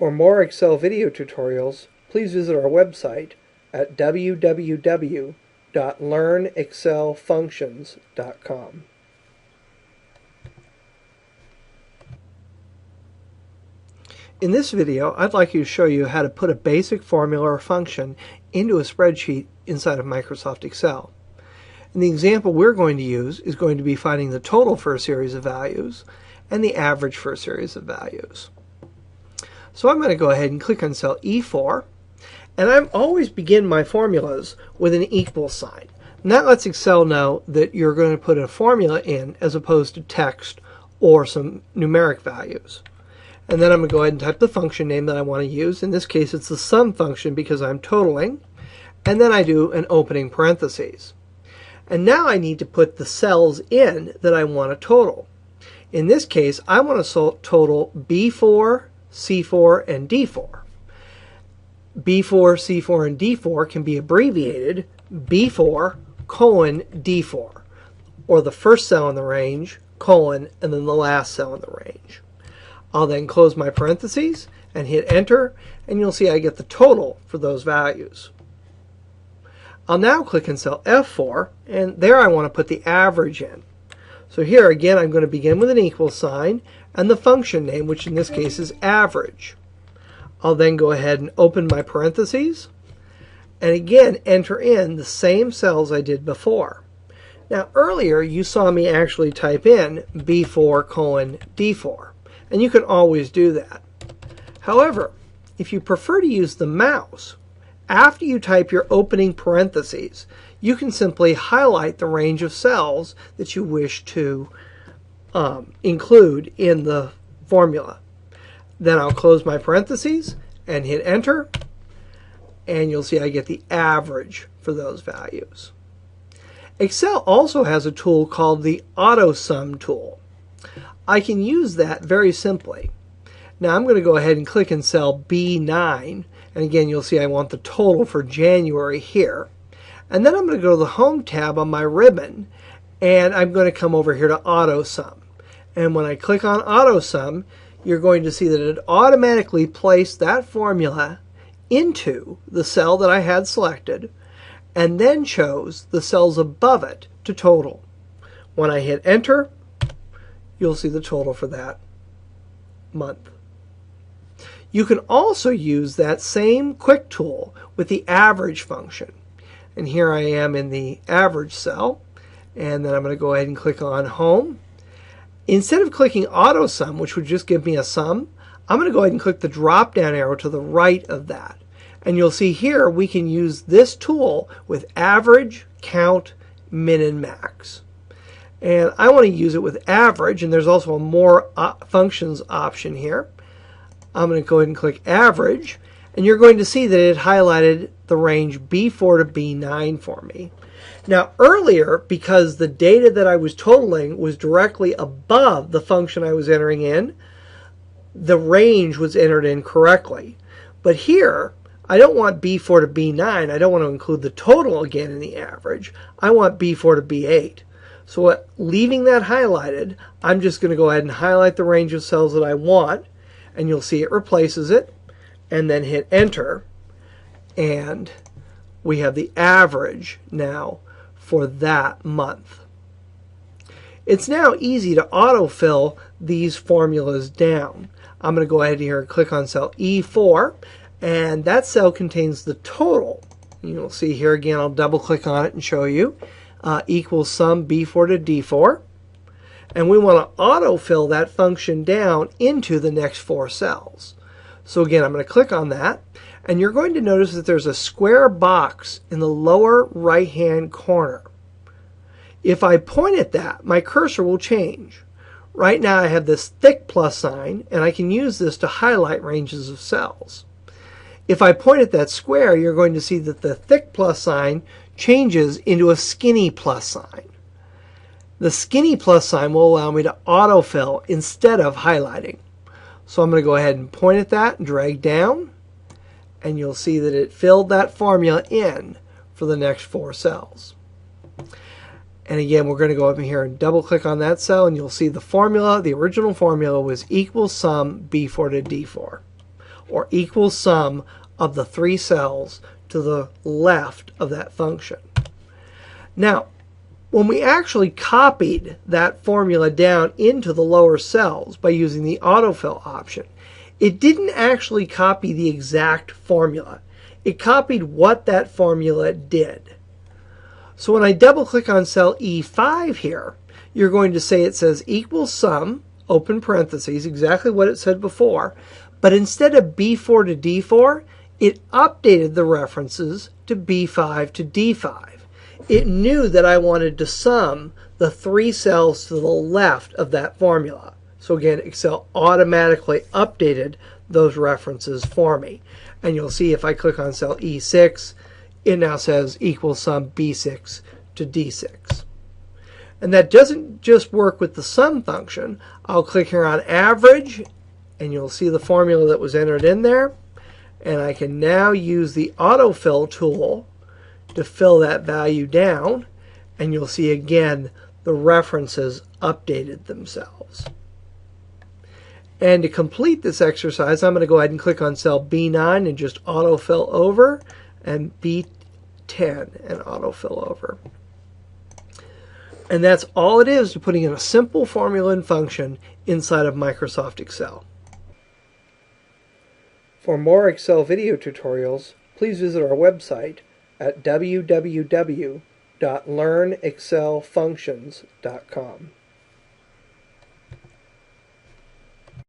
For more Excel video tutorials, please visit our website at www.learnexcelfunctions.com. In this video, I'd like to show you how to put a basic formula or function into a spreadsheet inside of Microsoft Excel. And the example we're going to use is going to be finding the total for a series of values and the average for a series of values. So I'm going to go ahead and click on cell E4, and I always begin my formulas with an equal sign. And that lets Excel know that you're going to put a formula in as opposed to text or some numeric values. And then I'm going to go ahead and type the function name that I want to use. In this case, it's the sum function because I'm totaling. And then I do an opening parentheses. And now I need to put the cells in that I want to total. In this case, I want to total B4, C4, and D4. B4, C4, and D4 can be abbreviated B4, D4, or the first cell in the range, and then the last cell in the range. I'll then close my parentheses and hit enter, and you'll see I get the total for those values. I'll now click on cell F4, and there I want to put the average in. So here again I'm going to begin with an equal sign and the function name, which in this case is average. I'll then go ahead and open my parentheses and again enter in the same cells I did before. Now earlier you saw me actually type in B4, D4, and you can always do that. However, if you prefer to use the mouse, after you type your opening parentheses, you can simply highlight the range of cells that you wish to include in the formula. Then I'll close my parentheses and hit enter, and you'll see I get the average for those values. Excel also has a tool called the AutoSum tool. I can use that very simply. Now I'm going to go ahead and click in cell B9, and again you'll see I want the total for January here. And then I'm going to go to the Home tab on my ribbon, and I'm going to come over here to AutoSum. And when I click on AutoSum, you're going to see that it automatically placed that formula into the cell that I had selected, and then chose the cells above it to total. When I hit enter, you'll see the total for that month. You can also use that same quick tool with the average function. And here I am in the average cell, and then I'm going to go ahead and click on Home. Instead of clicking AutoSum, which would just give me a sum, I'm going to go ahead and click the drop down arrow to the right of that. And you'll see here we can use this tool with average, count, min, and max. And I want to use it with average, and there's also a more functions option here. I'm going to go ahead and click average, and you're going to see that it highlighted the range B4 to B9 for me. Now earlier, because the data that I was totaling was directly above the function I was entering in, the range was entered in correctly. But here, I don't want B4 to B9. I don't want to include the total again in the average. I want B4 to B8. So leaving that highlighted, I'm just going to go ahead and highlight the range of cells that I want, and you'll see it replaces it, and then hit enter, and we have the average now for that month. It's now easy to autofill these formulas down. I'm going to go ahead here and click on cell E4, and that cell contains the total. You'll see here again, I'll double click on it and show you, equals sum B4 to D4. And we want to autofill that function down into the next four cells. So again, I'm going to click on that, and you're going to notice that there's a square box in the lower right hand corner. If I point at that, my cursor will change. Right now I have this thick plus sign, and I can use this to highlight ranges of cells. If I point at that square, you're going to see that the thick plus sign changes into a skinny plus sign. The skinny plus sign will allow me to autofill instead of highlighting. So I'm going to go ahead and point at that and drag down, and you'll see that it filled that formula in for the next four cells. And again, we're going to go up in here and double click on that cell, and you'll see the formula, the original formula was equal sum B4 to D4. or equals sum of the three cells to the left of that function. Now, when we actually copied that formula down into the lower cells by using the autofill option, it didn't actually copy the exact formula. It copied what that formula did. So when I double click on cell E5 here, you're going to say it says equals sum, open parentheses, exactly what it said before, but instead of B4 to D4, it updated the references to B5 to D5. It knew that I wanted to sum the three cells to the left of that formula. So again, Excel automatically updated those references for me. And you'll see if I click on cell E6, it now says equals sum B6 to D6. And that doesn't just work with the sum function. I'll click here on average, and you'll see the formula that was entered in there. And I can now use the autofill tool to fill that value down, and you'll see again the references updated themselves. And to complete this exercise, I'm going to go ahead and click on cell B9 and just autofill over, and B10 and autofill over. And that's all it is to putting in a simple formula and function inside of Microsoft Excel. For more Excel video tutorials, please visit our website at www.learnexcelfunctions.com.